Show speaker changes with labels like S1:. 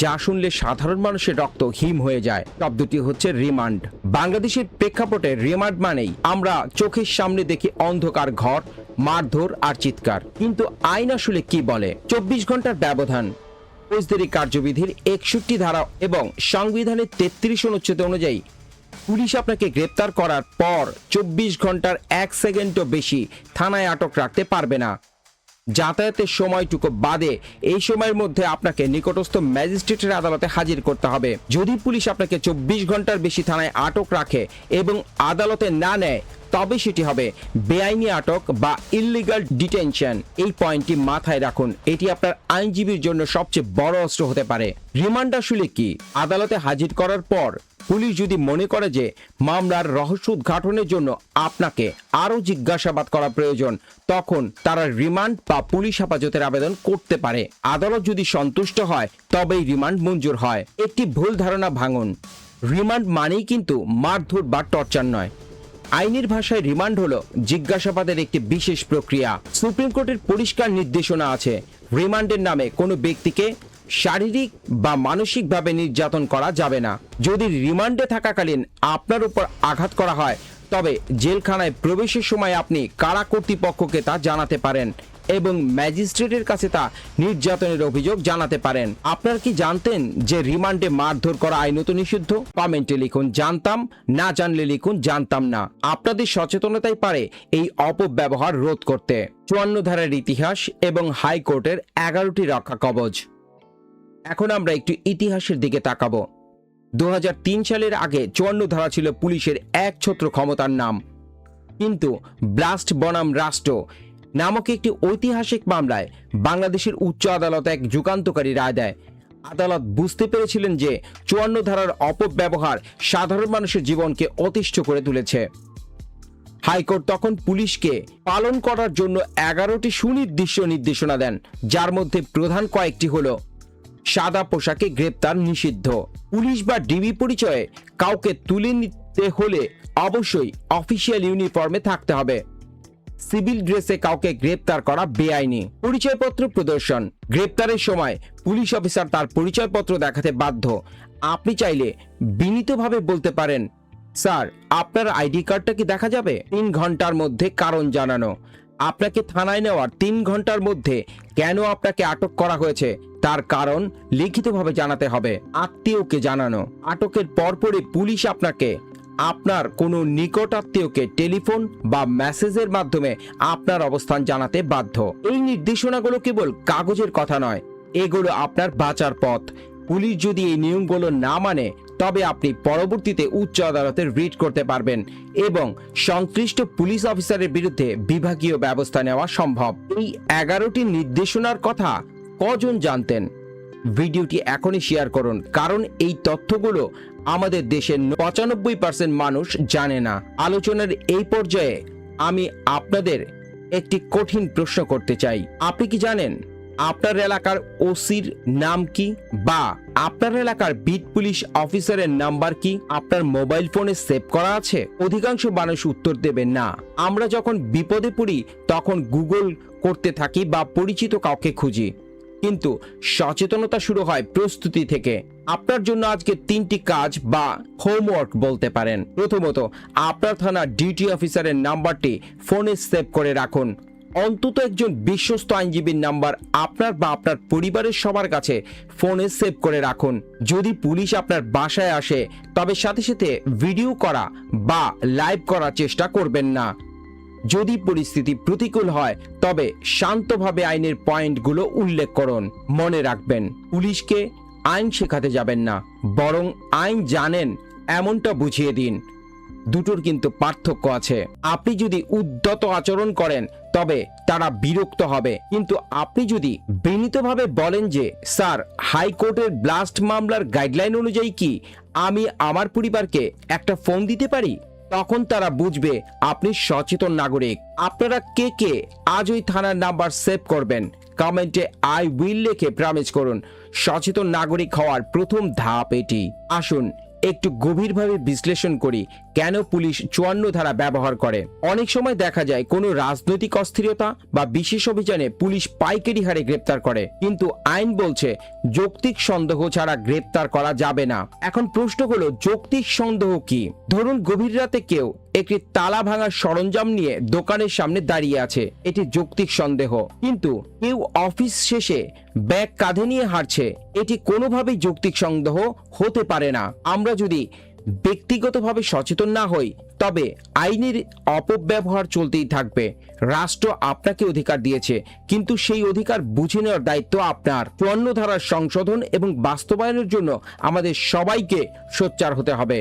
S1: যা শুনলে সাধারণ মানুষের রক্ত হিম হয়ে যায়। শব্দটি হচ্ছে রিমান্ড। বাংলাদেশের প্রেক্ষাপটে রিমান্ড মানেই আমরা চোখের সামনে দেখি অন্ধকার ঘর, মারধর আর চিৎকার। কিন্তু আইন আসলে কি বলে? 24 ঘন্টার ব্যবধান, ফৌজদারি কার্যবিধির 61 ধারা এবং সংবিধানের 33 অনুচ্ছেদ অনুযায়ী পুলিশ আপনাকে গ্রেপ্তার করার পর 24 ঘন্টার 1 সেকেন্ডও বেশি থানায় আটক রাখতে পারবে না। যাতায়াতের সময়টুকু বাদে এই সময়ের মধ্যে আপনাকে নিকটস্থ ম্যাজিস্ট্রেটের আদালতে হাজির করতে হবে। যদি পুলিশ আপনাকে 24 ঘন্টার বেশি থানায় আটক রাখে এবং আদালতে না নেয়, তবে সেটি হবে বেআইনি আটক বা ইললিগাল ডিটেনশন। এই পয়েন্টটি মাথায় রাখুন, এটি আপনার আইনজীবীর জন্য সবচেয়ে বড় অস্ত্র হতে পারে। রিমান্ড আসলে কি? আদালতে হাজির করার পর পুলিশ যদি মনে করে যে মামলার রহস্য উদ্ঘাটনের জন্য আপনাকে আরও জিজ্ঞাসাবাদ করা প্রয়োজন, তখন তারা রিমান্ড বা পুলিশ হেফাজতের আবেদন করতে পারে। আদালত যদি সন্তুষ্ট হয় তবেই রিমান্ড মঞ্জুর হয়। একটি ভুল ধারণা ভাঙুন, রিমান্ড মানেই কিন্তু মারধর বা টর্চার নয়। আইনের ভাষায় রিমান্ড হলো জিজ্ঞাসাবাদের একটি বিশেষ প্রক্রিয়া। সুপ্রিম কোর্টের পরিষ্কার নির্দেশনা আছে, রিমান্ডের নামে কোনো ব্যক্তিকে শারীরিক বা মানসিকভাবে নির্যাতন করা যাবে না। যদি রিমান্ডে থাকাকালীন আপনার উপর আঘাত করা হয়, তবে জেলখানায় প্রবেশের সময় আপনি কারা কর্তৃপক্ষকে তা জানাতে পারেন এবং ম্যাজিস্ট্রেটের কাছে তা নির্যাতনের অভিযোগ জানাতে পারেন। আপনারা কি জানতেন যে রিমান্ডে মারধর করা আইনত নিষিদ্ধ? কমেন্টে লিখুন জানতাম, না জানলে লিখুন জানতাম না। আপনাদের সচেতনতাই পারে এই অপব্যবহার রোধ করতে। 54 ধারার ইতিহাস এবং হাইকোর্টের 11টি রক্ষা কবচ। এখন আমরা একটু ইতিহাসের দিকে তাকাবো। 2003 সালের আগে 54 ধারা ছিল পুলিশের একছত্র ক্ষমতার নাম। কিন্তু ব্লাস্ট বনাম রাষ্ট্র নামক একটি ঐতিহাসিক মামলায় বাংলাদেশের উচ্চ আদালত এক যুগান্তকারী রায় দেয়। আদালত বুঝতে পেরেছিলেন যে 54 ধারার অপব্যবহার সাধারণ মানুষের জীবনকে অতিষ্ঠ করে তুলেছে। হাইকোর্ট তখন পুলিশকে পালন করার জন্য 11টি সুনির্দিষ্ট নির্দেশনা দেন, যার মধ্যে প্রধান কয়েকটি হলো: সাদা পোশাকে গ্রেপ্তার নিষিদ্ধ, পুলিশ বা ডিবি পরিচয়ে কাউকে তুলে নিতে হলে অবশ্যই অফিসিয়াল ইউনিফর্মে থাকতে হবে, সিভিল ড্রেসে কাউকে গ্রেপ্তার করা বেআইনি, পরিচয়পত্র প্রদর্শন, গ্রেপ্তারের সময় পুলিশ অফিসার তার পরিচয়পত্র দেখাতে বাধ্য। আপনি চাইলে বিনীতভাবে বলতে পারেন, স্যার আপনার আইডি কার্ডটা কি দেখা যাবে? 3 ঘন্টার মধ্যে কারণ জানানো। আপনাকে থানায় নেওয়ার 3 ঘন্টার মধ্যে কেন আপনাকে আটক করা হয়েছে তার কারণ লিখিতভাবে জানাতে হবে। আত্মীয়কে জানানো। আটকের পরপরই পুলিশ আপনাকে আপনার কোনো নিকট আত্মীয়কে টেলিফোন বা মেসেজের মাধ্যমে আপনার অবস্থান জানাতে বাধ্য। এই নির্দেশনাগুলো কেবল কাগজের কথা নয়, এগুলো আপনার বাঁচার পথ। পুলিশ যদি এই নিয়মগুলো না মানে, তবে আপনি পরবর্তীতে উচ্চ আদালতে রিট করতে পারবেন এবং সংশ্লিষ্ট পুলিশ অফিসারের বিরুদ্ধে বিভাগীয় ব্যবস্থা নেওয়া সম্ভব। এই 11টি নির্দেশনার কথা কজন জানতেন? ভিডিওটি এখনই শেয়ার করুন, কারণ এই তথ্যগুলো আমাদের দেশের 95% মানুষ জানে না। আলোচনার এই পর্যায়ে আমি আপনাদের একটি কঠিন প্রশ্ন করতে চাই। আপনি কি জানেন আপনার এলাকার ওসির নাম কি, বা আপনার এলাকার বিট পুলিশ অফিসারের নাম্বার কি আপনার মোবাইল ফোনে সেভ করা আছে? অধিকাংশ মানুষ উত্তর দেবেন না। আমরা যখন বিপদে পড়ি তখন গুগল করতে থাকি বা পরিচিত কাউকে খুঁজি, কিন্তু সচেতনতা শুরু হয় প্রস্তুতি থেকে। আপনার জন্য আজকে 3টি কাজ বা হোমওয়ার্ক বলতে পারেন। প্রথমত, আপনার থানার ডিউটি অফিসারের নাম্বারটি ফোনে সেভ করে রাখুন। অন্তত একজন বিশ্বস্ত আইনজীবীর নাম্বার আপনার বা আপনার পরিবারের সবার কাছে ফোনে সেভ করে রাখুন। যদি পুলিশ আপনার বাসায় আসে, তবে সাথে সাথে ভিডিও করা বা লাইভ করার চেষ্টা করবেন না। যদি পরিস্থিতি প্রতিকূল হয়, তবে শান্তভাবে আইনের পয়েন্টগুলো উল্লেখ করুন। মনে রাখবেন, পুলিশকে আইন শেখাতে যাবেন না, বরং আইন জানেন এমনটা বুঝিয়ে দিন। দুটোর কিন্তু পার্থক্য আছে। আপনি যদি উদ্ধত আচরণ করেন, তবে তারা বিরক্ত হবে, কিন্তু আপনি যদি বিনীতভাবে বলেন যে, স্যার হাইকোর্টের ব্লাস্ট মামলার গাইডলাইন অনুযায়ী কি আমি আমার পরিবারকে একটা ফোন দিতে পারি, তখন তারা বুঝবে আপনি সচেতন নাগরিক। আপনারা কে কে আজ ওই থানার নাম্বার সেভ করবেন? কমেন্টে আই উইল লিখে প্রমিস করুন। সচেতন নাগরিক হওয়ার প্রথম ধাপ এটি। আসুন একটু গভীরভাবে বিশ্লেষণ করি কেন পুলিশ 54 ধারা ব্যবহার করে। অনেক সময় দেখা যায় কোনো রাজনৈতিক অস্থিরতা বা বিশেষ অভিযানে পুলিশ পাইকারি হারে গ্রেপ্তার করে, কিন্তু আইন বলছে যৌক্তিক সন্দেহ ছাড়া গ্রেপ্তার করা যাবে না। এখন প্রশ্ন হলো, যৌক্তিক সন্দেহ কি? ধরুন গভীর রাতে কেউ একটি তালা ভাঙার সরঞ্জাম নিয়ে দোকানের সামনে দাঁড়িয়ে আছে, এটি যৌক্তিক সন্দেহ। কিন্তু কেউ অফিস শেষে ব্যাগ কাঁধে নিয়ে হাঁটছে, এটি কোনোভাবেই যৌক্তিক সন্দেহ হতে পারে না। আমরা যদি ব্যক্তিগতভাবে সচেতন না হই তবে আইনের অপব্যবহার চলতেই থাকবে। রাষ্ট্র আপনাকে অধিকার দিয়েছে, কিন্তু সেই অধিকার বুঝে নেওয়ার দায়িত্ব আপনার। 54 ধারার সংশোধন এবং বাস্তবায়নের জন্য আমাদের সবাইকে সোচ্চার হতে হবে।